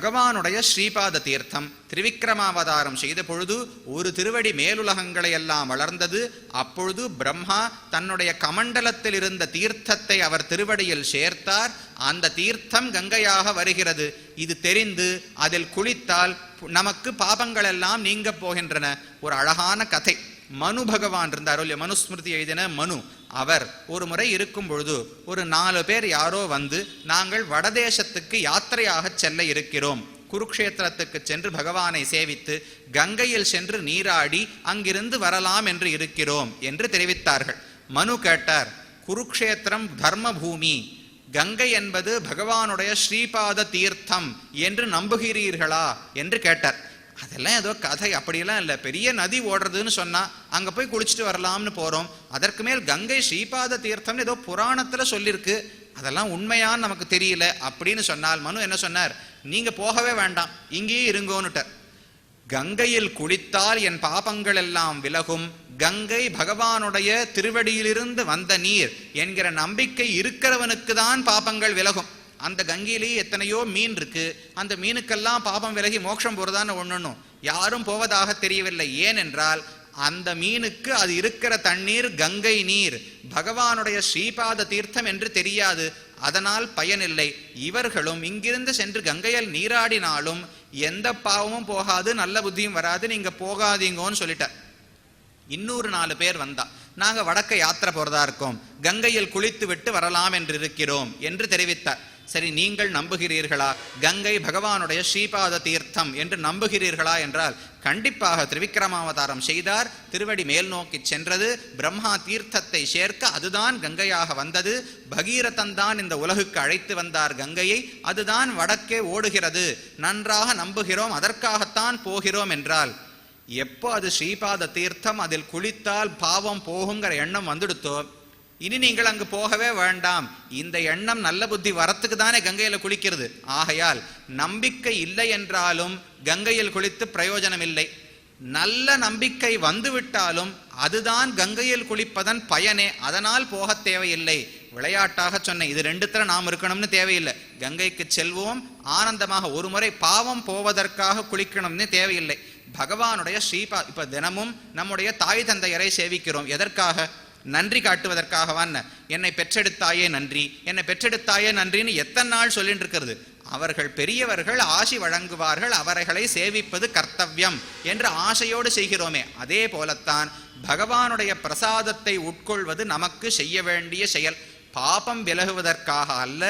பகவானுடைய ஸ்ரீபாத தீர்த்தம் திரிவிக்ரமாவதாரம் செய்த பொழுது ஒரு திருவடி மேலுலகங்களை எல்லாம் வளர்ந்தது. அப்பொழுது பிரம்மா தன்னுடைய கமண்டலத்தில் இருந்த தீர்த்தத்தை அவர் திருவடியில் சேர்த்தார். அந்த தீர்த்தம் கங்கையாக வருகிறது. இது தெரிந்து அதில் குளித்தால் நமக்கு பாபங்கள் எல்லாம் நீங்க போகின்றன. ஒரு அழகான கதை. மனு பகவான் இருந்தாரோ இல்லையா, மனுஸ்மிருதி எழுதின மனு, அவர் ஒரு முறை இருக்கும் பொழுது ஒரு 4 பேர் யாரோ வந்து, நாங்கள் வடதேசத்துக்கு யாத்திரையாக செல்ல இருக்கிறோம், குருக்ஷேத்திரத்துக்கு சென்று பகவானை சேவித்து கங்கையில் சென்று நீராடி அங்கிருந்து வரலாம் என்று இருக்கிறோம் என்று தெரிவித்தார்கள். மனு கேட்டார், குருக்ஷேத்திரம் தர்ம பூமி, கங்கை என்பது பகவானுடைய ஸ்ரீபாத தீர்த்தம் என்று நம்புகிறீர்களா என்று கேட்டார். அதெல்லாம் ஏதோ கதை, அப்படியெல்லாம் இல்லை, பெரிய நதி ஓடுறதுன்னு சொன்னா அங்க போய் குளிச்சுட்டு வரலாம்னு போறோம், அதற்கு மேல் கங்கை ஸ்ரீபாத தீர்த்தம்னு ஏதோ புராணத்துல சொல்லியிருக்கு, அதெல்லாம் உண்மையான்னு நமக்கு தெரியல அப்படின்னு சொன்னால் மனு என்ன சொன்னார், நீங்க போகவே வேண்டாம், இங்கேயே இருங்கோன்னுட்டார். கங்கையில் குளித்தால் என் பாபங்கள் எல்லாம் விலகும், கங்கை பகவானுடைய திருவடியிலிருந்து வந்த நீர் என்கிற நம்பிக்கை இருக்கிறவனுக்கு தான் பாபங்கள் விலகும். அந்த கங்கையிலேயே எத்தனையோ மீன் இருக்கு, அந்த மீனுக்கெல்லாம் பாபம் விலகி மோட்சம் போறதான்னு ஒண்ணும் யாரும் போவதாக தெரியவில்லை. ஏனென்றால் அந்த மீனுக்கு அது இருக்கிற தண்ணீர் கங்கை நீர், பகவானுடைய ஸ்ரீபாத தீர்த்தம் என்று தெரியாது, அதனால் பயனில்லை. இவர்களும் இங்கிருந்து சென்று கங்கையில் நீராடினாலும் எந்த பாவமும் போகாது, நல்ல புத்தியும் வராது, நீங்க போகாதீங்கன்னு சொல்லிட்டார். இன்னொரு 4 பேர் வந்தா, நாங்க வடக்க யாத்திரை போறதா இருக்கோம், கங்கையில் குளித்து விட்டு வரலாம் என்று இருக்கிறோம் என்று தெரிவித்தார். சரி, நீங்கள் நம்புகிறீர்களா, கங்கை பகவானுடைய ஸ்ரீபாத தீர்த்தம் என்று நம்புகிறீர்களா என்றால் கண்டிப்பாக திரிவிக்ரமாவதாரம் செய்தார், திருவடி மேல் நோக்கி சென்றது, பிரம்மா தீர்த்தத்தை சேர்க்க அதுதான் கங்கையாக வந்தது, பகீரதன் தான் இந்த உலகுக்கு அழைத்து வந்தார் கங்கையை, அதுதான் வடக்கே ஓடுகிறது, நன்றாக நம்புகிறோம், அதற்காகத்தான் போகிறோம் என்றால் எப்போ அது ஸ்ரீபாத தீர்த்தம், அதில் குளித்தால் பாவம் போகுங்கிற எண்ணம் வந்துடுத்தோ, இனி நீங்கள் அங்கு போகவே வேண்டாம், இந்த எண்ணம் நல்ல புத்தி வரத்துக்கு தானே கங்கையில குளிக்கிறது, ஆகையால் நம்பிக்கை இல்லை என்றாலும் கங்கையில் குளித்து பிரயோஜனம் இல்லை, நல்ல நம்பிக்கை வந்துவிட்டாலும் அதுதான் கங்கையில் குளிப்பதன் பயனே, அதனால் போக தேவையில்லை. விளையாட்டாக சொன்ன இது 2 நாம் இருக்கணும்னு தேவையில்லை, கங்கைக்கு செல்வோம் ஆனந்தமாக, ஒரு முறை பாவம் போவதற்காக குளிக்கணும்னு தேவையில்லை. பகவானுடைய ஸ்ரீபா, இப்ப தினமும் நம்முடைய தாய் தந்தையரை சேவிக்கிறோம், எதற்காக? நன்றி காட்டுவதற்காகவான். என்னை பெற்றெடுத்தாயே நன்றி, என்னை பெற்றெடுத்தாயே நன்றின்னு எத்தனை நாள் சொல்லிட்டு இருக்கிறது. அவர்கள் பெரியவர்கள் ஆசி வழங்குவார்கள், அவர்களை சேவிப்பது கர்த்தவியம் என்று ஆசையோடு செய்கிறோமே, அதே போலத்தான் பகவானுடைய பிரசாதத்தை உட்கொள்வது நமக்கு செய்ய வேண்டிய செயல். பாபம் விலகுவதற்காக அல்ல,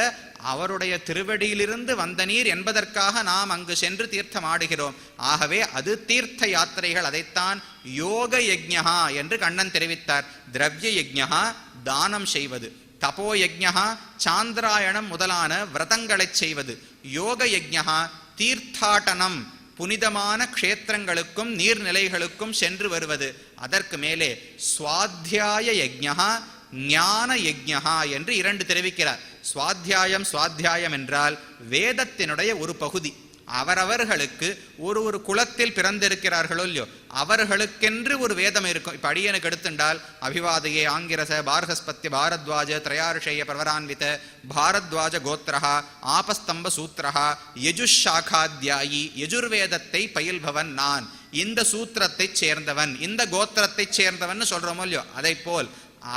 அவருடைய திருவடியிலிருந்து வந்த நீர் என்பதற்காக நாம் அங்கு சென்று தீர்த்தம் ஆடுகிறோம். ஆகவே அது தீர்த்த யாத்திரைகள். அதைத்தான் யோக யஜ்ஞா என்று கண்ணன் தெரிவித்தார். திரவிய யஜ்ஞா தானம் செய்வது, தபோ யஜ்ஞா சாந்திராயணம் முதலான விரதங்களை செய்வது, யோக யஜ்ஞா தீர்த்தாட்டனம் புனிதமான க்ஷேத்திரங்களுக்கும் நீர்நிலைகளுக்கும் சென்று வருவது, அதற்கு மேலே சுவாத்தியாய யஜ்ஞா ஞான யஜ்ஞா என்று 2 தெரிவிக்கிறார். சுவாத்தியாயம் என்றால் வேதத்தினுடைய ஒரு பகுதி. அவரவர்களுக்கு ஒரு குலத்தில் பிறந்திருக்கிறார்களோ இல்லையோ, அவர்களுக்கென்று ஒரு வேதம் இருக்கும். இப்ப அடியனுக்கு எடுத்துண்டால் அபிவாதையே ஆங்கிரச பாரஹஸ்பத்திய பாரத்வாஜ திரையார்ஷேய பிரவரான்வித பாரத்வாஜ கோத்ரஹா ஆபஸ்தம்ப சூத்ரஹா யஜுஷாகாத்யாயி, யஜுர்வேதத்தை பயில்பவன் நான், இந்த சூத்திரத்தை சேர்ந்தவன், இந்த கோத்திரத்தை சேர்ந்தவன் சொல்றோமோ இல்லையோ, அதை போல்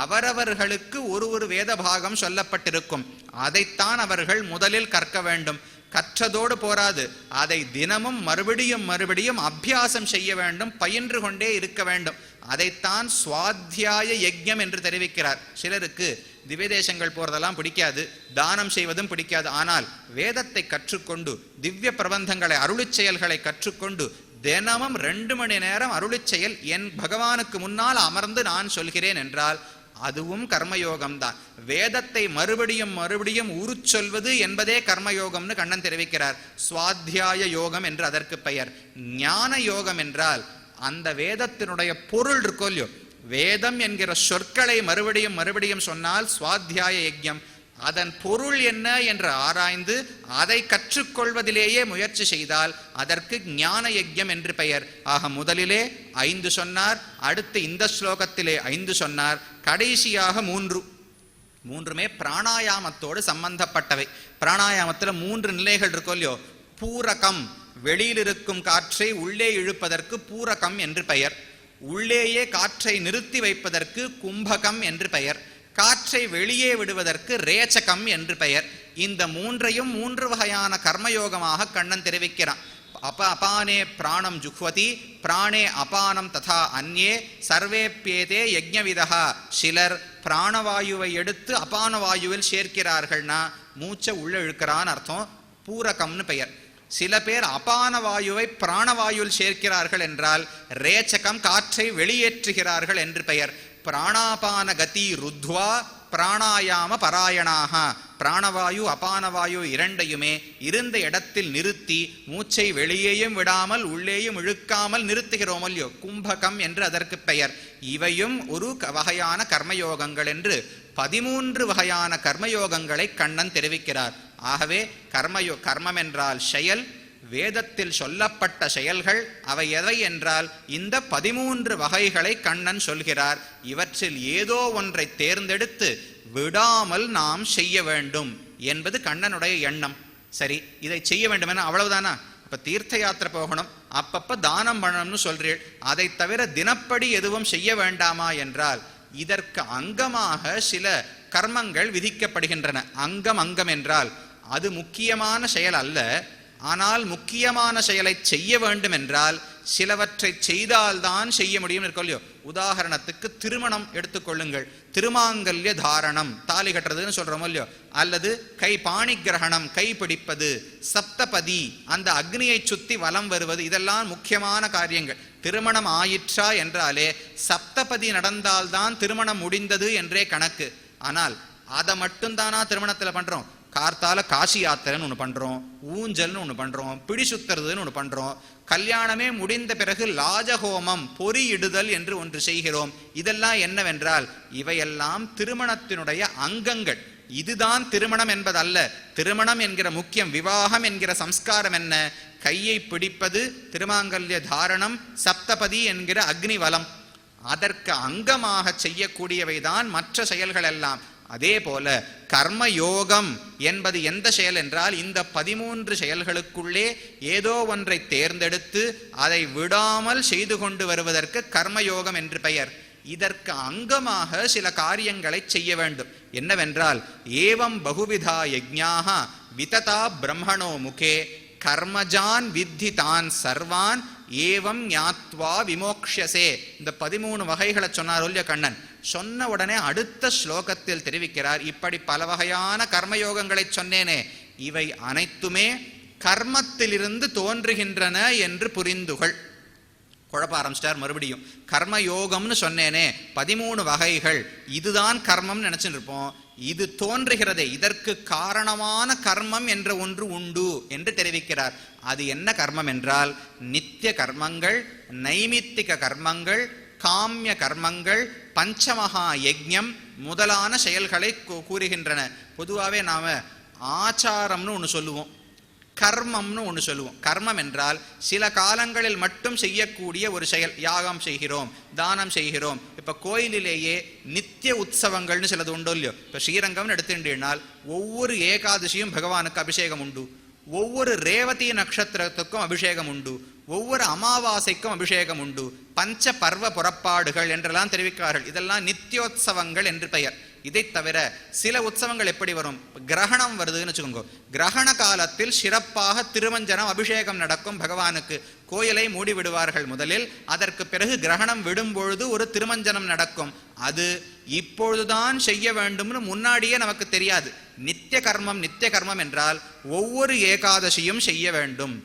அவரவர்களுக்கு ஒரு வேத பாகம் சொல்லப்பட்டிருக்கும். அதைத்தான் அவர்கள் முதலில் கற்க வேண்டும். கற்றதோடு போராது, அதை தினமும் மறுபடியும் அபியாசம் செய்ய வேண்டும், பயின்று கொண்டே இருக்க வேண்டும். அதைத்தான் சுவாத்தியாய யஜ்ஞம் என்று தெரிவிக்கிறார். சிலருக்கு திவ்ய தேசங்கள் போறதெல்லாம் பிடிக்காது, தானம் செய்வதும் பிடிக்காது. ஆனால் வேதத்தை கற்றுக்கொண்டு திவ்ய பிரபந்தங்களை அருளிச் செயல்களை கற்றுக்கொண்டு தினமும் 2 மணி நேரம் அருளிச் செயல் என் பகவானுக்கு முன்னால் அமர்ந்து நான் சொல்கிறேன் என்றால் அதுவும் கர்மயோகம்தான். வேதத்தை மறுபடியும் உருச்சொல்வது என்பதே கர்மயோகம்னு கண்ணன் தெரிவிக்கிறார். சுவாத்தியாய யோகம் என்று அதற்கு பெயர். ஞான யோகம் என்றால் அந்த வேதத்தினுடைய பொருள் இருக்கோ இல்லையோ, வேதம் என்கிற சொற்களை மறுபடியும் சொன்னால் சுவாத்தியாய யஜ்ஞம். அதன் பொருள் என்ன என்று ஆராய்ந்து அதை கற்றுக்கொள்வதிலேயே முயற்சி செய்தால் அதற்கு ஞான யஜ்ஞம் என்று பெயர். ஆக முதலிலே 5 சொன்னார், அடுத்து இந்த ஸ்லோகத்திலே 5 சொன்னார், கடைசியாக 3. பிராணாயாமத்தோடு சம்பந்தப்பட்டவை. பிராணாயாமத்தில் 3 நிலைகள் இருக்கோ இல்லையோ, பூரகம், வெளியில் இருக்கும் காற்றை உள்ளே இழுப்பதற்கு பூரகம் என்று பெயர். உள்ளேயே காற்றை நிறுத்தி வைப்பதற்கு கும்பகம் என்று பெயர். காற்றை வெளியே விடுவதற்கு ரேச்சகம் என்று பெயர். இந்த மூன்றையும் 3 வகையான கர்மயோகமாக கண்ணன் தெரிவிக்கிறான். அபானே பிராணம் ஜுஹ்வதி, பிராணே அபானம் ததா அந்யே, சர்வேப்யேதே யஜ்ஞவிதா. சிலர் பிராணவாயுவை எடுத்து அபானவாயுவில் சேர்க்கிறார்கள்னா மூச்சை உள்ள இழுக்கிறான்னு அர்த்தம், பூரகம்னு பெயர். சில பேர் அபானவாயுவை பிராணவாயுவில் சேர்க்கிறார்கள் என்றால் ரேச்சகம், காற்றை வெளியேற்றுகிறார்கள் என்று பெயர். பிராணாபான கதி ருத்வா பிராணாயாம பராயணாக. பிராணவாயு அபானவாயு இரண்டையுமே இருந்த இடத்தில் நிறுத்தி மூச்சை வெளியேயும் விடாமல் உள்ளேயும் இழுக்காமல் நிறுத்துகிறோம் இல்லையோ, கும்பகம் என்று அதற்கு பெயர். இவையும் ஒரு வகையான கர்மயோகங்கள் என்று 13 வகையான கர்மயோகங்களை கண்ணன் தெரிவிக்கிறார். ஆகவே கர்மம் என்றால் செயல், வேதத்தில் சொல்லப்பட்ட செயல்கள். அவை எவை என்றால் இந்த 13 வகைகளை கண்ணன் சொல்கிறார். இவற்றில் ஏதோ ஒன்றை தேர்ந்தெடுத்து விடாமல் நாம் செய்ய வேண்டும் என்பது கண்ணனுடைய எண்ணம். சரி, இதை செய்ய வேண்டும் என அவ்வளவுதானா? இப்ப தீர்த்த யாத்திரை போகணும், அப்பப்ப தானம் பண்ணணும்னு சொல்றீள், அதை தவிர தினப்படி எதுவும் செய்ய வேண்டாமா என்றால் இதற்கு அங்கமாக சில கர்மங்கள் விதிக்கப்படுகின்றன. அங்கம் என்றால் அது முக்கியமான செயல் அல்ல. ஆனால் முக்கியமான செயலை செய்ய வேண்டும் என்றால் சிலவற்றை செய்தால்தான் செய்ய முடியும் இருக்கும் இல்லையோ. உதாரணத்துக்கு திருமணம் எடுத்துக்கொள்ளுங்கள். திருமாங்கல்ய தாரணம், தாலி கட்டுறதுன்னு சொல்றோமோ இல்லையோ, அல்லது கை பாணி கிரகணம், கை பிடிப்பது, சப்தபதி அந்த அக்னியை சுத்தி வலம் வருவது, இதெல்லாம் முக்கியமான காரியங்கள். திருமணம் ஆயிற்றா என்றாலே சப்தபதி நடந்தால்தான் திருமணம் முடிந்தது என்றே கணக்கு. ஆனால் அதை மட்டும்தானா திருமணத்துல பண்றோம்? கார்த்தால காசி யாத்திரைன்னு ஒன்று பண்றோம், ஊஞ்சல்னு ஒன்று பண்றோம், பிடி சுத்துறதுன்னு ஒன்று பண்றோம். கல்யாணமே முடிந்த பிறகு லாஜஹோமம், பொறியிடுதல் என்று ஒன்று செய்கிறோம். இதெல்லாம் என்னவென்றால் இவையெல்லாம் திருமணத்தினுடைய அங்கங்கள். இதுதான் திருமணம் என்பதல்ல. திருமணம் என்கிற முக்கியம், விவாகம் என்கிற சம்ஸ்காரம் என்ன? கையை பிடிப்பது, திருமாங்கல்ய தாரணம், சப்தபதி என்கிற அக்னி வலம். அதற்கு அங்கமாக செய்யக்கூடியவைதான் மற்ற செயல்கள் எல்லாம். அதே போல கர்மயோகம் என்பது எந்த செயல் என்றால் இந்த 13 செயல்களுக்குள்ளே ஏதோ ஒன்றை தேர்ந்தெடுத்து அதை விடாமல் செய்து கொண்டு வருவதற்கு கர்மயோகம் என்று பெயர். இதற்கு அங்கமாக சில காரியங்களை செய்ய வேண்டும். என்னவென்றால் ஏவம் பகுவிதா யஜ்ஞாஹ விததா பிரம்மணோ முகே கர்மஜான் வித்தி தான் சர்வான் ஏவம் ஞாத்வா விமோக்ஷசே. இந்த 13 வகைகளை சொன்னார் இல்லையா கண்ணன். சொன்ன உடனே அடுத்த ஸ்லோகத்தில் தெரிவிக்கிறார், இப்படி பல வகையான கர்மயோகங்களை சொன்னேனே, இவை அனைத்துமே கர்மத்திலிருந்து தோன்றுகின்றன என்று புரிந்துகள். குழப்ப ஆரம்பிச்சிட்டார் மறுபடியும். கர்மயோகம்னு சொன்னேனே 13 வகைகள், இதுதான் கர்மம் நினைச்சுட்டு இருப்போம். இது தோன்றுகிறதே, இதற்கு காரணமான கர்மம் என்ற ஒன்று உண்டு என்று தெரிவிக்கிறார். அது என்ன கர்மம் என்றால் நித்திய கர்மங்கள், நைமித்திக கர்மங்கள், காமிய கர்மங்கள், பஞ்சமகா யஜ்ஞம் முதலான செயல்களை கூறுகின்றன. பொதுவாகவே நாம ஆச்சாரம்னு ஒன்று சொல்லுவோம், கர்மம்னு ஒன்று சொல்லுவோம். கர்மம் என்றால் சில காலங்களில் மட்டும் செய்யக்கூடிய ஒரு செயல். யாகம் செய்கிறோம், தானம் செய்கிறோம். இப்போ கோயிலிலேயே நித்திய உற்சவங்கள்னு சிலது உண்டோ இல்லையோ. இப்போ ஸ்ரீரங்கம்னு எடுத்துட்டீங்கன்னால் ஒவ்வொரு ஏகாதசியும் பகவானுக்கு அபிஷேகம் உண்டு, ஒவ்வொரு ரேவதி நட்சத்திரத்துக்கும் அபிஷேகம் உண்டு, ஒவ்வொரு அமாவாசைக்கும் அபிஷேகம் உண்டு. பஞ்ச பர்வ புறப்பாடுகள் என்றெல்லாம் தெரிவிக்கிறார்கள். இதெல்லாம் நித்தியோத்சவங்கள் என்று பெயர். இதை தவிர சில உற்சவங்கள் எப்படி வரும்? கிரகணம் வருதுன்னு வச்சுக்கோங்க. கிரகண காலத்தில் சிறப்பாக திருமஞ்சனம் அபிஷேகம் நடக்கும் பகவானுக்கு. கோயிலை மூடி விடுவார்கள் முதலில், அதற்கு பிறகு கிரகணம் விடும் பொழுது ஒரு திருமஞ்சனம் நடக்கும். அது இப்பொழுதுதான் செய்ய வேண்டும்னு முன்னாடியே நமக்கு தெரியாது. நித்திய கர்மம் என்றால் ஒவ்வொரு ஏகாதசியும் செய்ய வேண்டும்,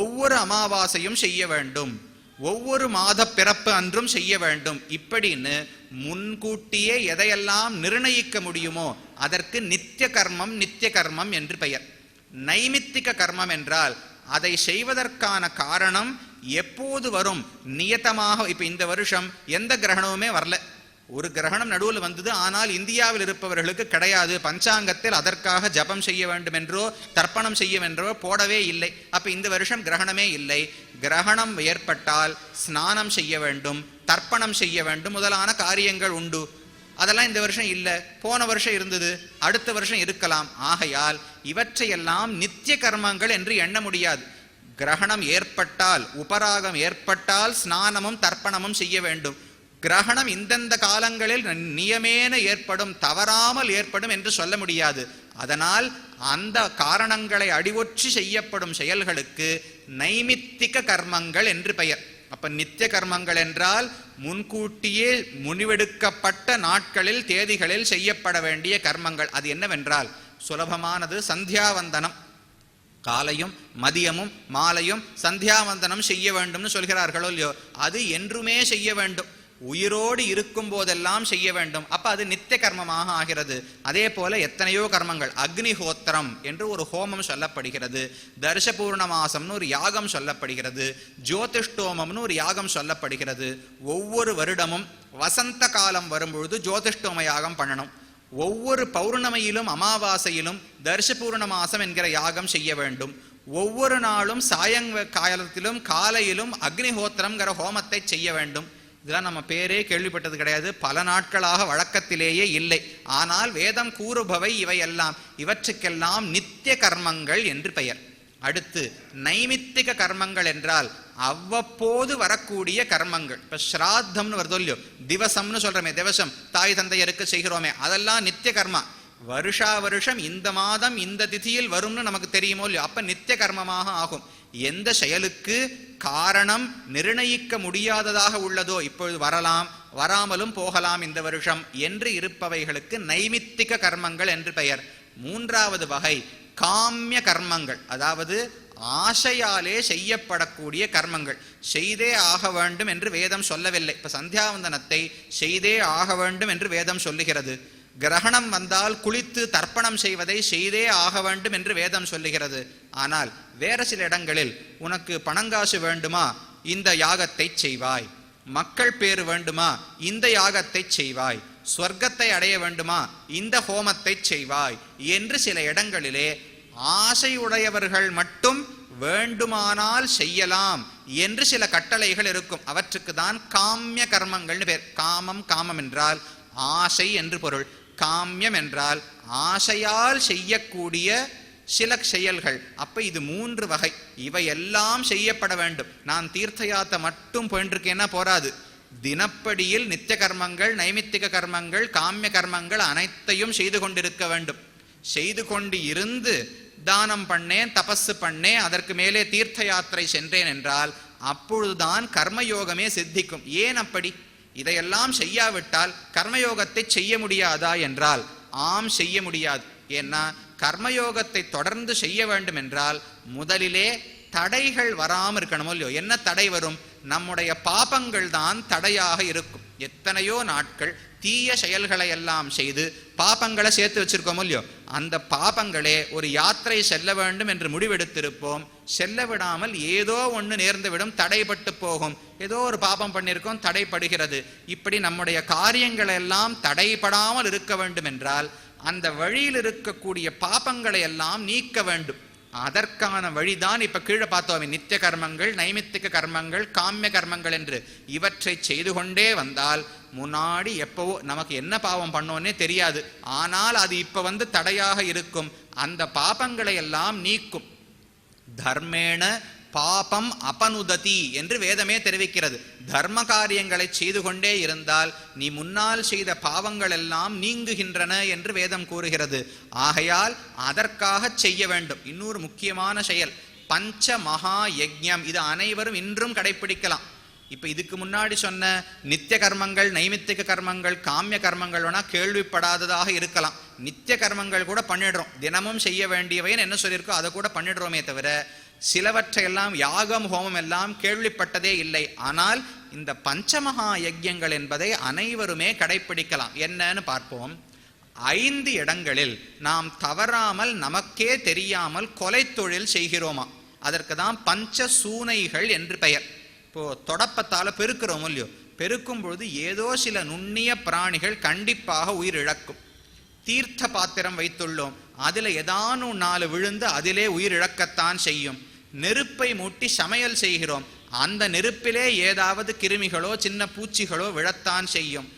ஒவ்வொரு அமாவாசையும் செய்ய வேண்டும், ஒவ்வொரு மாத பிறப்பு அன்றும் செய்ய வேண்டும். இப்படின்னு முன்கூட்டியே எதையெல்லாம் நிர்ணயிக்க முடியுமோ அதற்கு நித்திய கர்மம் என்று பெயர். நைமித்திக கர்மம் என்றால் அதை செய்வதற்கான காரணம் எப்போது வரும், நியத்தமாக. இப்ப இந்த வருஷம் எந்த கிரகணமுமே வரல, ஒரு கிரகணம் நடுவில் வந்தது, ஆனால் இந்தியாவில் இருப்பவர்களுக்கு கிடையாது. பஞ்சாங்கத்தில் அதற்காக ஜபம் செய்ய வேண்டும் என்றோ தர்ப்பணம் செய்ய என்றோ போடவே இல்லை. அப்ப இந்த வருஷம் கிரகணமே இல்லை. கிரகணம் ஏற்பட்டால் ஸ்நானம் செய்ய வேண்டும், தர்ப்பணம் செய்ய வேண்டும், முதலான காரியங்கள் உண்டு. அதெல்லாம் இந்த வருஷம் இல்லை, போன வருஷம் இருந்தது, அடுத்த வருஷம் இருக்கலாம். ஆகையால் இவற்றையெல்லாம் நித்திய கர்மங்கள் என்று எண்ண முடியாது. கிரகணம் ஏற்பட்டால், உபராகம் ஏற்பட்டால் ஸ்நானமும் தர்ப்பணமும் செய்ய வேண்டும். கிரகணம் இந்தந்த காலங்களில் நியமேன ஏற்படும், தவறாமல் ஏற்படும் என்று சொல்ல முடியாது. அதனால் அந்த காரணங்களை அடிவொற்றி செய்யப்படும் செயல்களுக்கு நைமித்திக கர்மங்கள் என்று பெயர். அப்ப நித்திய கர்மங்கள் என்றால் முன்கூட்டியே முடிவெடுக்கப்பட்ட நாட்களில் தேதிகளில் செய்யப்பட வேண்டிய கர்மங்கள். அது என்னவென்றால் சுலபமானது. சந்தியாவந்தனம், காலையும் மதியமும் மாலையும் சந்தியாவந்தனம் செய்ய வேண்டும்னு சொல்கிறார்களோ இல்லையோ, அது என்றுமே செய்ய வேண்டும், உயிரோடு இருக்கும் போதெல்லாம் செய்ய வேண்டும். அப்ப அது நித்திய கர்மமாக ஆகிறது. அதே போல எத்தனையோ கர்மங்கள், அக்னிஹோத்திரம் என்று ஒரு ஹோமம் சொல்லப்படுகிறது, தர்ஷ பூர்ணமாசம்னு ஒரு யாகம் சொல்லப்படுகிறது, ஜோதிஷ்டோமம்னு ஒரு யாகம் சொல்லப்படுகிறது. ஒவ்வொரு வருடமும் வசந்த காலம் வரும்பொழுது ஜோதிஷ்டோம யாகம் பண்ணணும். ஒவ்வொரு பௌர்ணமியிலும் அமாவாசையிலும் தர்ஷ பூர்ணமாசம் என்கிற யாகம் செய்ய வேண்டும். ஒவ்வொரு நாளும் சாயங்காலத்திலும் காலையிலும் அக்னிஹோத்திரம்ங்கிற ஹோமத்தை செய்ய வேண்டும். இதெல்லாம் நம்ம பேரே கேள்விப்பட்டது கிடையாது, பல நாட்களாக வழக்கத்திலேயே இல்லை. ஆனால் வேதம் கூறுபவை இவையெல்லாம், இவற்றுக்கெல்லாம் நித்திய கர்மங்கள் என்று பெயர். அடுத்து நைமித்திக கர்மங்கள் என்றால் அவ்வப்போது வரக்கூடிய கர்மங்கள். இப்ப ஸ்ராத்தம்னு வருதோ இல்லையோ, திவசம்னு சொல்றோமே, திவசம் தாய் தந்தையருக்கு செய்கிறோமே, அதெல்லாம் நித்திய கர்மா. வருஷா வருஷம் இந்த மாதம் இந்த திதியில் வரும்னு நமக்கு தெரியுமோ இல்லையோ, அப்ப நித்திய கர்மமாக ஆகும். எந்த செயலுக்கு காரணம் நிர்ணயிக்க முடியாததாக உள்ளதோ, இப்பொழுது வரலாம் வராமலும் போகலாம் இந்த வருஷம் என்று இருப்பவைகளுக்கு நைமித்திக கர்மங்கள் என்று பெயர். மூன்றாவது வகை காமிய கர்மங்கள், அதாவது ஆசையாலே செய்யப்படக்கூடிய கர்மங்கள். செய்தே ஆக வேண்டும் என்று வேதம் சொல்லவில்லை. இப்ப சந்தியாவந்தனத்தை செய்தே ஆக வேண்டும் என்று வேதம் சொல்லுகிறது. கிரகணம் வந்தால் குளித்து தர்ப்பணம் செய்வதை செய்தே ஆக வேண்டும் என்று வேதம் சொல்லுகிறது. ஆனால் வேற சில இடங்களில் உனக்கு பணங்காசு வேண்டுமா, இந்த யாகத்தை செய்வாய், மக்கள் பேறு வேண்டுமா, இந்த யாகத்தை செய்வாய், ஸ்வர்க்கத்தை அடைய வேண்டுமா, இந்த ஹோமத்தை செய்வாய் என்று சில இடங்களிலே ஆசையுடையவர்கள் மட்டும் வேண்டுமானால் செய்யலாம் என்று சில கட்டளைகள் இருக்கும். அவற்றுக்கு தான் காமிய கர்மங்கள்னு பேர். காமம், காமம் என்றால் ஆசை என்று பொருள். காமியம் என்றால் ஆசையால் செய்யக்கூடிய சில செயல்கள். அப்ப இது மூன்று வகை, இவையெல்லாம் செய்யப்பட வேண்டும். நான் தீர்த்த யாத்திரை மட்டும் போயின்றிருக்கேன்னா போராது. தினப்படியில் நித்திய கர்மங்கள், நைமித்திக கர்மங்கள், காமிய கர்மங்கள் அனைத்தையும் செய்து கொண்டிருக்க வேண்டும். செய்து கொண்டு இருந்து தானம் பண்ணேன், தபசு பண்ணேன், அதற்கு மேலே தீர்த்த யாத்திரை சென்றேன் என்றால் அப்பொழுதுதான் கர்மயோகமே சித்திக்கும். ஏன் அப்படி? இதையெல்லாம் செய்யாவிட்டால் கர்மயோகத்தை செய்ய முடியாதா என்றால் ஆம், செய்ய முடியாது. ஏன்னா கர்மயோகத்தை தொடர்ந்து செய்ய வேண்டும் என்றால் முதலிலே தடைகள் வராமல் இருக்கணுமோ இல்லையோ. என்ன தடை வரும்? நம்முடைய பாபங்கள் தான் தடையாக இருக்கும். எத்தனையோ நாட்கள் தீய செயல்களை எல்லாம் செய்து பாபங்களை சேர்த்து வச்சிருக்கோமோ இல்லையோ, அந்த பாபங்களே ஒரு யாத்திரை செல்ல வேண்டும் என்று முடிவெடுத்திருப்போம், செல்ல விடாமல் ஏதோ ஒன்று நேர்ந்து விடும், தடைப்பட்டு போகும். ஏதோ ஒரு பாபம் பண்ணியிருக்கோம், தடைப்படுகிறது. இப்படி நம்முடைய காரியங்கள் எல்லாம் தடைப்படாமல் இருக்க வேண்டும் என்றால் அந்த வழியில் இருக்கக்கூடிய பாபங்களை எல்லாம் நீக்க வேண்டும். அதற்கான வழிதான் இப்ப கீழே பார்த்தோம், நித்திய கர்மங்கள், நைமித்திக கர்மங்கள், காமிய கர்மங்கள் என்று. இவற்றை செய்து கொண்டே வந்தால் முன்னாடி எப்பவோ நமக்கு என்ன பாவம் பண்ணோன்னே தெரியாது, ஆனால் அது இப்ப தடையாக இருக்கும். அந்த பாபங்களை எல்லாம் நீக்கும். தர்மேண பாபம் அபனுததி என்று வேதமே தெரிவிக்கிறது. தர்ம காரியங்களை செய்து கொண்டே இருந்தால் நீ முன்னால் செய்த பாவங்கள் எல்லாம் நீங்குகின்றன என்று வேதம் கூறுகிறது. ஆகையால் அதற்காக செய்ய வேண்டும். இன்னொரு முக்கியமான செயல் பஞ்ச மகா யஜ்ஞம். இது அனைவரும் இன்றும் கடைபிடிக்கலாம். இப்ப இதுக்கு முன்னாடி சொன்ன நித்திய கர்மங்கள், நைமித்திக கர்மங்கள், காமிய கர்மங்கள் வேணா கேள்விப்படாததாக இருக்கலாம். நித்திய கர்மங்கள் கூட பண்ணிடுறோம், தினமும் செய்ய வேண்டியவைன்னு என்ன சொல்லியிருக்கோ அதை கூட பண்ணிடுறோமே தவிர சிலவற்றையெல்லாம் யாகம் ஹோமம் எல்லாம் கேள்விப்பட்டதே இல்லை. ஆனால் இந்த பஞ்சமகா யஜ்யங்கள் என்பதை அனைவருமே கடைபிடிக்கலாம். என்னன்னு பார்ப்போம். 5 இடங்களில் நாம் தவறாமல் நமக்கே தெரியாமல் கொலை தொழில் செய்கிறோமா, அதற்கு தான் பஞ்ச சூனைகள் என்று பெயர். இப்போ தொடப்பத்தால பெருக்கிறோம் இல்லையோ, பெருக்கும் பொழுது ஏதோ சில நுண்ணிய பிராணிகள் கண்டிப்பாக உயிர் இழக்கும். தீர்த்த பாத்திரம் வைத்துள்ளோம், அதில் ஏதானும் 4 விழுந்து அதிலே உயிர் இழக்கத்தான் செய்யும். நெருப்பை மூட்டி சமையல் செய்கிறோம், அந்த நெருப்பிலே ஏதாவது கிருமிகளோ சின்ன பூச்சிகளோ விழத்தான் செய்யும்.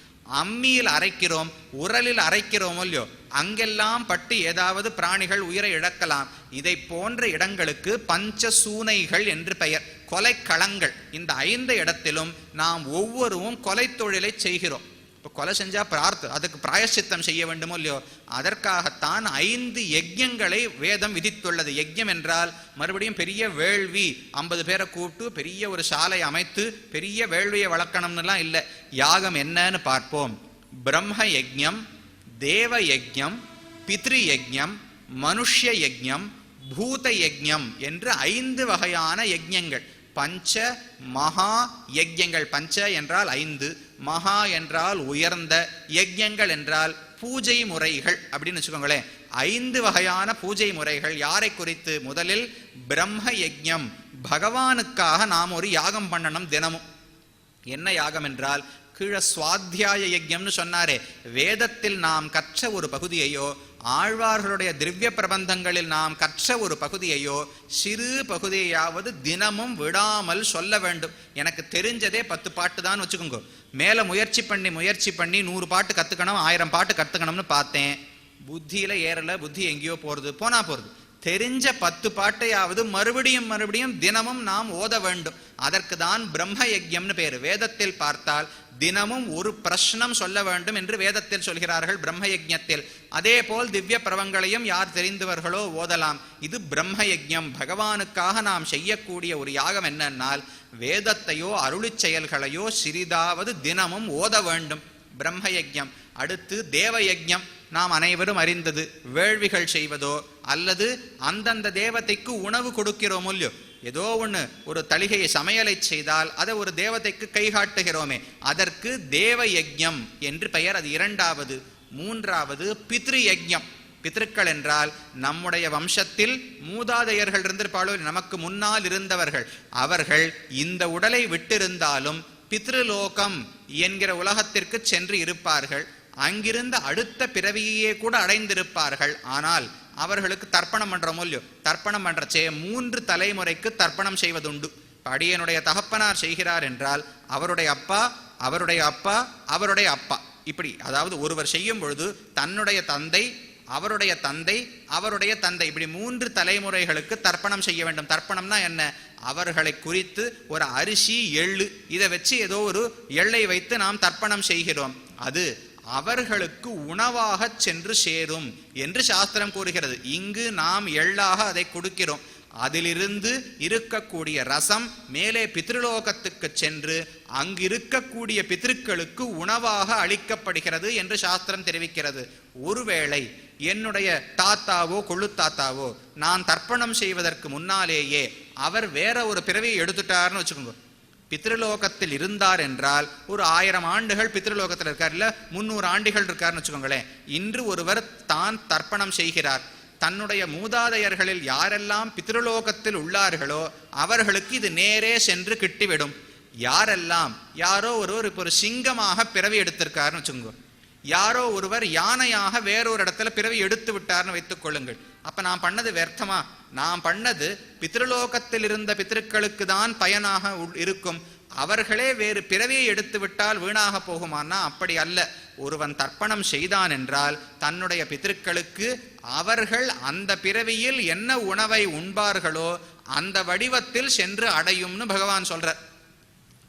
அம்மியில் அரைக்கிறோம், உரலில் அரைக்கிறோமோ இல்லையோ, அங்கெல்லாம் பட்டு ஏதாவது பிராணிகள் உயிரை இழக்கலாம். இதை போன்ற இடங்களுக்கு பஞ்சசூனைகள் என்று பெயர், கொலைக்களங்கள். இந்த 5 இடத்திலும் நாம் ஒவ்வொருவரும் கொலை தொழிலை செய்கிறோம். இப்போ கொலை செஞ்சா அதுக்கு பிராயச்சித்தம் செய்ய வேண்டுமோ இல்லையோ, அதற்காகத்தான் 5 யஜ்யங்களை வேதம் விதித்துள்ளது. யஜ்யம் என்றால் மறுபடியும் பெரிய வேள்வி, 50 பேரை கூப்பிட்டு பெரிய ஒரு சாலை அமைத்து பெரிய வேள்வியை வளர்க்கணும்னுலாம் இல்லை. யாகம் என்னன்னு பார்ப்போம். பிரம்ம யஜ்யம், தேவ யஜ்யம், பித்ரு யஜ்யம், மனுஷ்ய யஜ்யம், பூத யஜ்யம் என்று 5 வகையான யஜ்யங்கள். பஞ்ச மகா யஜ்யங்கள். பஞ்ச என்றால் 5, மகா என்றால் உயர்ந்த, யஜ்யங்கள் என்றால் பூஜை முறைகள் அப்படின்னு வச்சுக்கோங்களேன். 5 வகையான பூஜை முறைகள். யாரை குறித்து? முதலில் பிரம்ம யஜ்யம், பகவானுக்காக நாம் ஒரு யாகம் பண்ணணும் தினமும். என்ன யாகம் என்றால், கீழே சுவாத்தியாய யஜ்யம்னு சொன்னாரே, வேதத்தில் நாம் கற்ற ஒரு பகுதியையோ ஆழ்வார்களுடைய திவ்ய பிரபந்தங்களில் நாம் கற்ற ஒரு பகுதியையோ சிறு பகுதியாவது தினமும் விடாமல் சொல்ல வேண்டும். எனக்கு தெரிஞ்சதே 10 பாட்டு தான் வச்சுக்கோங்க. மேல முயற்சி பண்ணி 100 பாட்டு கத்துக்கணும், 1000 பாட்டு கத்துக்கணும்னு பார்த்தேன். புத்தியில ஏறல, புத்தி எங்கேயோ போனா போறது. தெரிஞ்ச 10 பாட்டையாவது மறுபடியும் தினமும் நாம் ஓத வேண்டும். அதற்கு தான் பிரம்ம யஜ்யம்னு பேரு. வேதத்தில் பார்த்தால் தினமும் ஒரு பிரஷ்னம் சொல்ல வேண்டும் என்று வேதத்தில் சொல்கிறார்கள் பிரம்ம யஜ்யத்தில். அதே போல் திவ்ய பிரபங்களையும் யார் தெரிந்தவர்களோ ஓதலாம். இது பிரம்ம யஜ்யம். பகவானுக்காக நாம் செய்யக்கூடிய ஒரு யாகம் என்னன்னால், வேதத்தையோ அருளிச் செயல்களையோ சிறிதாவது தினமும் ஓத வேண்டும். பிரம்ம யஜ்யம். அடுத்து தேவ யஜ்யம். நாம் அனைவரும் அறிந்தது, வேள்விகள் செய்வதோ அல்லது அந்தந்த தேவதைக்கு உணவு கொடுக்கிறோமோ இல்லையோ, ஏதோ ஒன்று ஒரு தளிகை சமையலை செய்தால் அதை ஒரு தேவதைக்கு கை காட்டுகிறோமே, அதற்கு தேவ யஜ்யம் என்று பெயர். அது 2வது. 3வது பித்ரு யஜ்யம். பித்ருக்கள் என்றால் நம்முடைய வம்சத்தில் மூதாதையர்கள் இருந்திருப்பாளோ, நமக்கு முன்னால் இருந்தவர்கள். அவர்கள் இந்த உடலை விட்டிருந்தாலும் பித்ருலோகம் என்கிற உலகத்திற்கு சென்று இருப்பார்கள். அங்கிருந்த அடுத்த பிறவியே கூட அடைந்திருப்பார்கள். ஆனால் அவர்களுக்கு தர்ப்பணம் பண்றோமோ இல்லையோ, தர்ப்பணம் பண்றச்சே 3 தலைமுறைக்கு தர்ப்பணம் செய்வதுண்டு. அடியனுடைய தகப்பனார் செய்கிறார் என்றால் அவருடைய அப்பா, அவருடைய அப்பா, அவருடைய அப்பா, இப்படி. அதாவது ஒருவர் செய்யும் பொழுது தன்னுடைய தந்தை, அவருடைய தந்தை, அவருடைய தந்தை, இப்படி 3 தலைமுறைகளுக்கு தர்ப்பணம் செய்ய வேண்டும். தர்ப்பணம்னா என்ன? அவர்களை குறித்து ஒரு அரிசி, எள்ளு இதை வச்சு ஏதோ ஒரு எள்ளை வைத்து நாம் தர்ப்பணம் செய்கிறோம். அது அவர்களுக்கு உணவாக சென்று சேரும் என்று சாஸ்திரம் கூறுகிறது. இங்கு நாம் எள்ளாக அதை கொடுக்கிறோம். அதிலிருந்து இருக்கக்கூடிய ரசம் மேலே பித்ருலோகத்துக்கு சென்று அங்கு இருக்கக்கூடிய பித்ருக்களுக்கு உணவாக அளிக்கப்படுகிறது என்று சாஸ்திரம் தெரிவிக்கிறது. ஒருவேளை என்னுடைய தாத்தாவோ கொள்ளுத்தாத்தாவோ நான் தர்ப்பணம் செய்வதற்கு முன்னாலேயே அவர் வேற ஒரு பிறவியை எடுத்துட்டார்னு வச்சுக்கோங்க. பித்ருலோகத்தில் இருந்தார் என்றால் ஒரு 1000 ஆண்டுகள் பித்ருலோகத்தில் இருக்கார், இல்ல 300 ஆண்டுகள் இருக்காருன்னு வச்சுக்கோங்களேன். இன்று ஒருவர் தான் தர்ப்பணம் செய்கிறார். தன்னுடைய மூதாதையர்களில் யாரெல்லாம் பித்ருலோகத்தில் உள்ளார்களோ அவர்களுக்கு இது நேரே சென்று கிட்டிவிடும். யாரெல்லாம் யாரோ ஒருவர் இப்போ ஒரு சிங்கமாக பிறவி எடுத்திருக்காருன்னு வச்சுக்கோங்க, யாரோ ஒருவர் யானையாக வேறொரு இடத்துல பிறவி எடுத்து விட்டார்னு வைத்துக் கொள்ளுங்கள். அப்ப நான் பண்ணது வியர்த்தமா? நான் பண்ணது பித்ருலோகத்தில் இருந்த பித்ருக்களுக்கு தான் பயனாக இருக்கும். அவர்களே வேறு பிறவியை எடுத்து விட்டால் வீணாக போகுமானா? அப்படி அல்ல. ஒருவன் தர்ப்பணம் செய்தான் என்றால் தன்னுடைய பித்ருக்களுக்கு அவர்கள் அந்த பிறவியில் என்ன உணவை உண்பார்களோ அந்த வடிவத்தில் சென்று அடையும்னு பகவான் சொல்றார்.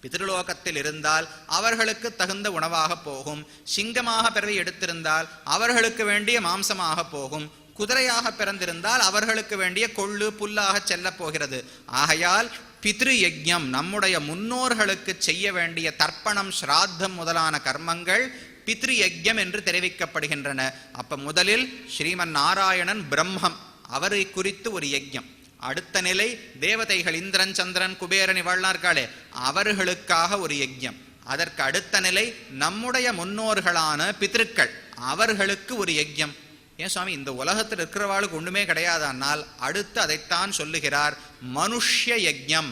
பித்ருலோகத்தில் இருந்தால் அவர்களுக்கு தகுந்த உணவாக போகும். சிங்கமாக பிறவி எடுத்திருந்தால் அவர்களுக்கு வேண்டிய மாம்சமாக போகும். குதிரையாக பிறந்திருந்தால் அவர்களுக்கு வேண்டிய கொள்ளு புல்லாக செல்ல போகிறது. ஆகையால் பித்ரு யஜ்யம், நம்முடைய முன்னோர்களுக்கு செய்ய வேண்டிய தர்ப்பணம், ஸ்ராத்தம் முதலான கர்மங்கள் பித்ரு யஜ்யம் என்று தெரிவிக்கப்படுகின்றன. அப்ப முதலில் ஸ்ரீமன் நாராயணன் பிரம்மம், அவரை குறித்து ஒரு யஜ்யம். அடுத்த நிலை தேவதைகள், இந்திரன், சந்திரன், குபேரன் இவள்லாம் இருக்காளே, அவர்களுக்காக ஒரு யஜ்யம். அதற்கு அடுத்த நிலை நம்முடைய முன்னோர்களான பித்ருக்கள், அவர்களுக்கு ஒரு யஜ்யம். ஏன் சுவாமி, இந்த உலகத்தில் இருக்கிறவாளுக்கு ஒண்ணுமே கிடையாதானால் அடுத்து அதைத்தான் சொல்லுகிறார், மனுஷ்ய யஜ்யம்.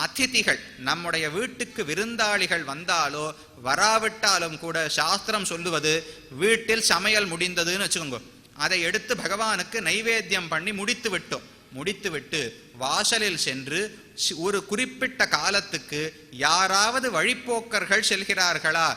அதிதிகள், நம்முடைய வீட்டுக்கு விருந்தாளிகள் வந்தாலோ வராவிட்டாலும் கூட சாஸ்திரம் சொல்லுவது, வீட்டில் சமையல் முடிந்ததுன்னு வச்சுக்கோங்க, அதை எடுத்து பகவானுக்கு நைவேத்தியம் பண்ணி முடித்துவிட்டு வாசலில் சென்று ஒரு குறிப்பிட்ட காலத்துக்கு யாராவது வழிப்போக்கர்கள் செல்கிறார்களா,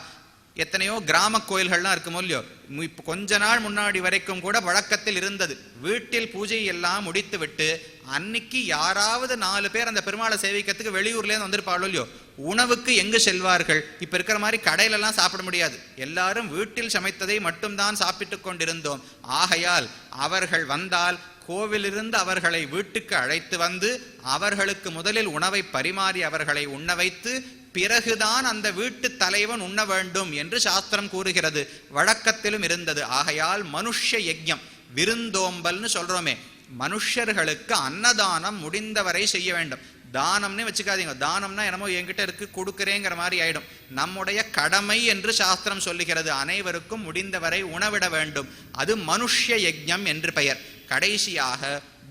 எத்தனையோ கிராம கோயில்கள்லாம் இருக்குமோ இல்லையோ, இப்போ கொஞ்ச நாள் முன்னாடி வரைக்கும் கூட வழக்கத்தில் இருந்தது. வீட்டில் பூஜை எல்லாம் முடித்து விட்டு அன்னைக்கு யாராவது 4 பேர் அந்த பெருமாளை சேவிக்கிறதுக்கு வெளியூர்லேருந்து வந்திருப்பாளோ இல்லையோ, உணவுக்கு எங்கு செல்வார்கள்? இப்ப இருக்கிற மாதிரி கடையிலெல்லாம் சாப்பிட முடியாது. எல்லாரும் வீட்டில் சமைத்ததை மட்டும்தான் சாப்பிட்டு கொண்டிருந்தோம். ஆகையால் அவர்கள் வந்தால் கோவிலிருந்து அவர்களை வீட்டுக்கு அழைத்து வந்து அவர்களுக்கு முதலில் உணவை பரிமாறி அவர்களை உண்ண வைத்து பிறகுதான் அந்த வீட்டு தலைவன் உண்ண வேண்டும் என்று சாஸ்திரம் கூறுகிறது. வழக்கத்திலும் இருந்தது. ஆகையால் மனுஷ யஜ்ஞம், விருந்தோம்பல்னு சொல்றோமே, மனுஷர்களுக்கு அன்னதானம் முடிந்தவரை செய்ய வேண்டும். தானம்னு வச்சுக்காதீங்க. தானம்னா என்னமோ என்கிட்ட இருக்கு கொடுக்குறேங்கிற மாதிரி ஆயிடும். நம்முடைய கடமை என்று சாஸ்திரம் சொல்லுகிறது. அனைவருக்கும் முடிந்தவரை உணவிட வேண்டும். அது மனுஷ யஜ்ஞம் என்று பெயர். கடைசியாக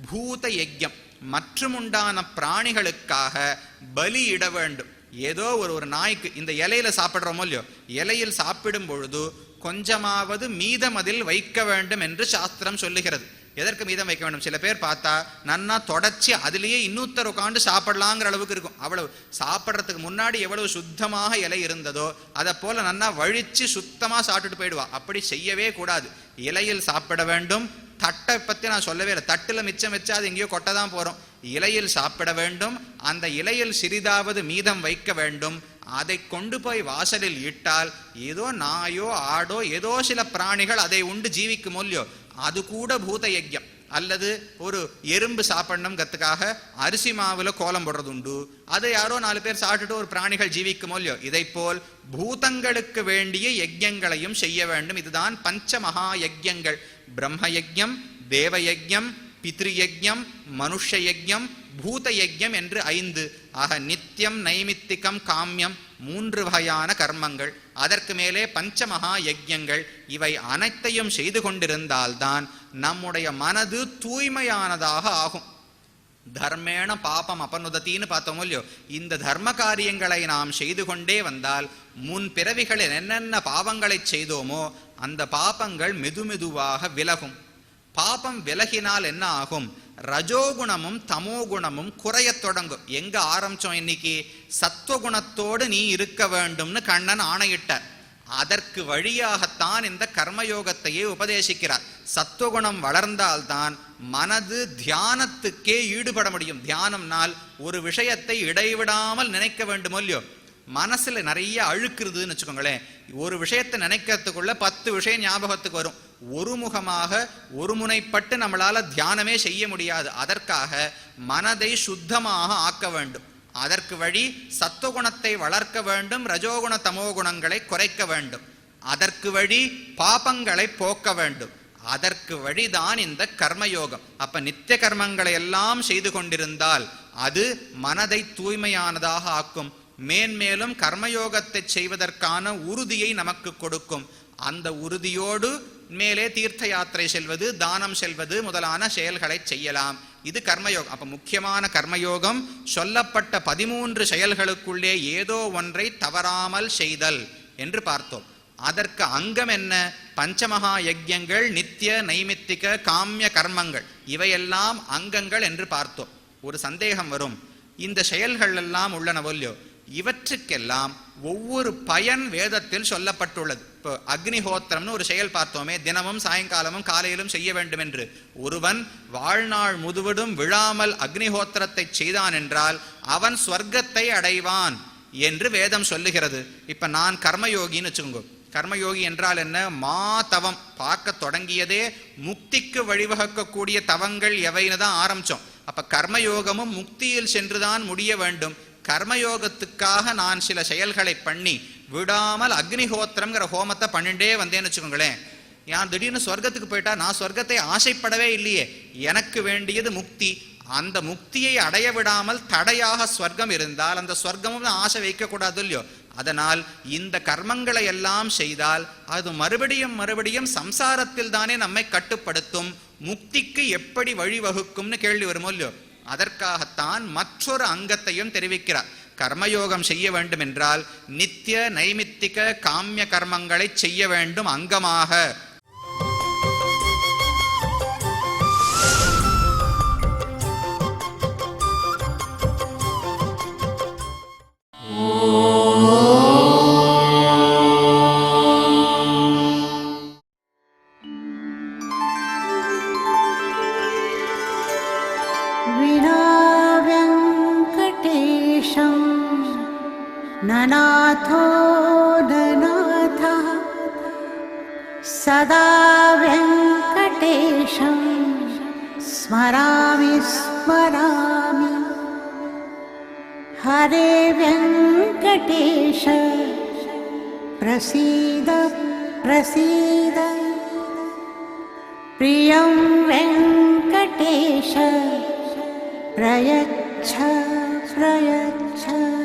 பூத யஜ்ஞம், மற்றும் உண்டான பிராணிகளுக்காக பலியிட வேண்டும். ஏதோ ஒரு நாய்க்கு இந்த இலையில சாப்பிடுறோமோ இல்லையோ, இலையில் சாப்பிடும் பொழுது கொஞ்சமாவது மீதம் அதில் வைக்க வேண்டும் என்று சாஸ்திரம் சொல்லுகிறது. எதற்கு மீதம் வைக்க வேண்டும்? சில பேர் பார்த்தா நன்னா தொடச்சி அதிலேயே இன்னொருத்தர் உட்காந்து சாப்பிடலாங்கிற அளவுக்கு இருக்கும். அவ்வளவு சாப்பிட்றதுக்கு முன்னாடி எவ்வளவு சுத்தமாக இலை இருந்ததோ அதை போல நன்னா வழிச்சு சுத்தமா சாப்பிட்டுட்டு போயிடுவா. அப்படி செய்யவே கூடாது. இலையில் சாப்பிட வேண்டும். தட்டை பத்தி நான் சொல்லவே இல்லை. தட்டுல மிச்சம் வச்சா அது எங்கேயோ கொட்ட தான் போறோம். இலையில் சாப்பிட வேண்டும். அந்த இலையில் சிறிதாவது மீதம் வைக்க வேண்டும். அதை கொண்டு போய் வாசலில் இட்டால் ஏதோ நாயோ ஆடோ ஏதோ சில பிராணிகள் அதை உண்டு ஜீவிக்கும் இல்லையோ, அது கூட பூத யஜ்யம். அல்லது ஒரு எறும்பு சாப்பிடணுங்கிறதுக்காக அரிசி மாவுல கோலம் போடுறது உண்டு. அதை யாரோ 4 பேர் சாப்பிட்டுட்டு ஒரு பிராணிகள் ஜீவிக்குமோ இல்லையோ, இதை போல் பூதங்களுக்கு வேண்டிய யஜ்யங்களையும் செய்ய வேண்டும். இதுதான் பஞ்ச மகா யஜ்யங்கள். பிரம்ம யஜ்யம், தேவ யஜ்யம், பித்ரு யஜ்யம், மனுஷ யஜ்யம், பூத யஜ்யம் என்று 5. ஆக நித்தியம், நைமித்திகம், காமியம் 3 வகையான கர்மங்கள். அதற்கு மேலே பஞ்சமகா யஜ்யங்கள். இவை அனைத்தையும் செய்து கொண்டிருந்தால்தான் நம்முடைய மனது தூய்மையானதாக ஆகும். தர்மேண பாபம் அபனுதத்தின்னு பார்த்தோமோ இல்லையோ, இந்த தர்ம காரியங்களை நாம் செய்து கொண்டே வந்தால் முன் பிறவிகளில் என்னென்ன பாவங்களை செய்தோமோ அந்த பாபங்கள் மெதுமெதுவாக விலகும். பாபம் விலகினால் என்ன ஆகும்? ரஜோகுணமும் தமோகுணமும் குறையத் தொடங்கும். எங்க ஆரம்பிச்சோம் இன்னைக்கு? சத்துவகுணத்தோடு நீ இருக்க வேண்டும்னு கண்ணன் ஆணையிட்டார். அதற்கு வழியாகத்தான் இந்த கர்மயோகத்தையே உபதேசிக்கிறார். சத்துவகுணம் வளர்ந்தால்தான் மனது தியானத்துக்கே ஈடுபட முடியும். தியானம்னால் ஒரு விஷயத்தை இடைவிடாமல் நினைக்க வேண்டுமோ இல்லையோ. மனசுல நிறைய அழுக்குறதுன்னு வச்சுக்கோங்களேன். ஒரு விஷயத்தை நினைக்கிறதுக்குள்ள 10 விஷயம் ஞாபகத்துக்கு வரும். ஒருமுகமாக ஒருமுனைப்பட்டு நம்மளால தியானமே செய்ய முடியாது. அதற்காக மனதை சுத்தமாக ஆக்க வேண்டும். அதற்கு வழி சத்துவகுணத்தை வளர்க்க வேண்டும், ரஜோகுண தமோகுணங்களை குறைக்க வேண்டும். அதற்கு வழி பாபங்களை போக்க வேண்டும். அதற்கு வழிதான் இந்த கர்மயோகம். அப்ப நித்திய கர்மங்களை எல்லாம் செய்து கொண்டிருந்தால் அது மனதை தூய்மையானதாக ஆக்கும். மேன்மேலும் கர்மயோகத்தை செய்வதற்கான உறுதியை நமக்கு கொடுக்கும். அந்த உறுதியோடு மேலே தீர்த்த யாத்திரை செல்வது, தானம் செல்வது முதலான செயல்களை செய்யலாம். இது கர்மயோகம். அப்ப முக்கியமான கர்மயோகம் சொல்லப்பட்ட 13 செயல்களுக்குள்ளே ஏதோ ஒன்றை தவறாமல் செய்தல் என்று பார்த்தோம். அதற்கு அங்கம் என்ன? பஞ்சமகா யஜ்யங்கள், நித்திய நைமித்திக காமிய கர்மங்கள், இவையெல்லாம் அங்கங்கள் என்று பார்த்தோம். ஒரு சந்தேகம் வரும், இந்த செயல்கள் எல்லாம் உள்ளனவோ, இவற்றுக்கெல்லாம் ஒவ்வொரு பயன் வேதத்தில் சொல்லப்பட்டுள்ளது. இப்போ அக்னிஹோத்திரம்னு ஒரு செயல் பார்த்தோமே, தினமும் சாயங்காலமும் காலையிலும் செய்ய வேண்டும் என்று. ஒருவன் வாழ்நாள் முழுவதும் விழாமல் அக்னிஹோத்திரத்தை செய்தான் என்றால் அவன் ஸ்வர்க்கத்தை அடைவான் என்று வேதம் சொல்லுகிறது. இப்ப நான் கர்மயோகின்னு வச்சுக்கோங்க. கர்மயோகி என்றால் என்ன? தவம் பார்க்க தொடங்கியதே முக்திக்கு வழிவகுக்கக்கூடிய தவங்கள் எவைன்னு தான் ஆரம்பிச்சோம். அப்ப கர்மயோகமும் முக்தியில் சென்றுதான் முடிய வேண்டும். கர்மயோகத்துக்காக நான் சில செயல்களை பண்ணி விடாமல் அக்னிஹோத்திரம்ங்கிற ஹோமத்தை பண்ணிட்டே வந்தேன்னு வச்சுக்கோங்களேன். யான் திடீர்னு சொர்க்கத்துக்கு போயிட்டா நான் சொர்க்கத்தை ஆசைப்படவே இல்லையே. எனக்கு வேண்டியது முக்தி. அந்த முக்தியை அடைய விடாமல் தடையாக ஸ்வர்க்கம் இருந்தால் அந்த ஸ்வர்க்கமும் ஆசை வைக்கக்கூடாது இல்லையோ. அதனால் இந்த கர்மங்களை எல்லாம் செய்தால் அது மறுபடியும் மறுபடியும் சம்சாரத்தில் தானே நம்மை கட்டுப்படுத்தும். முக்திக்கு எப்படி வழிவகுக்கும்னு கேள்வி வருமோ இல்லையோ. அதற்காகத்தான் மற்றொரு அங்கத்தையும் தெரிவிக்கிறார். கர்மயோகம் செய்ய வேண்டும் என்றால் நித்திய நைமித்திக காமிய கர்மங்களை செய்ய வேண்டும் அங்கமாக. अनाथो दनाथः सदा वेङ्कटेशं स्मरामि स्मरामि। हरे वेङ्कटेश प्रसीद प्रसीद। प्रियं वेङ्कटेश प्रयच्छ प्रयच्छ।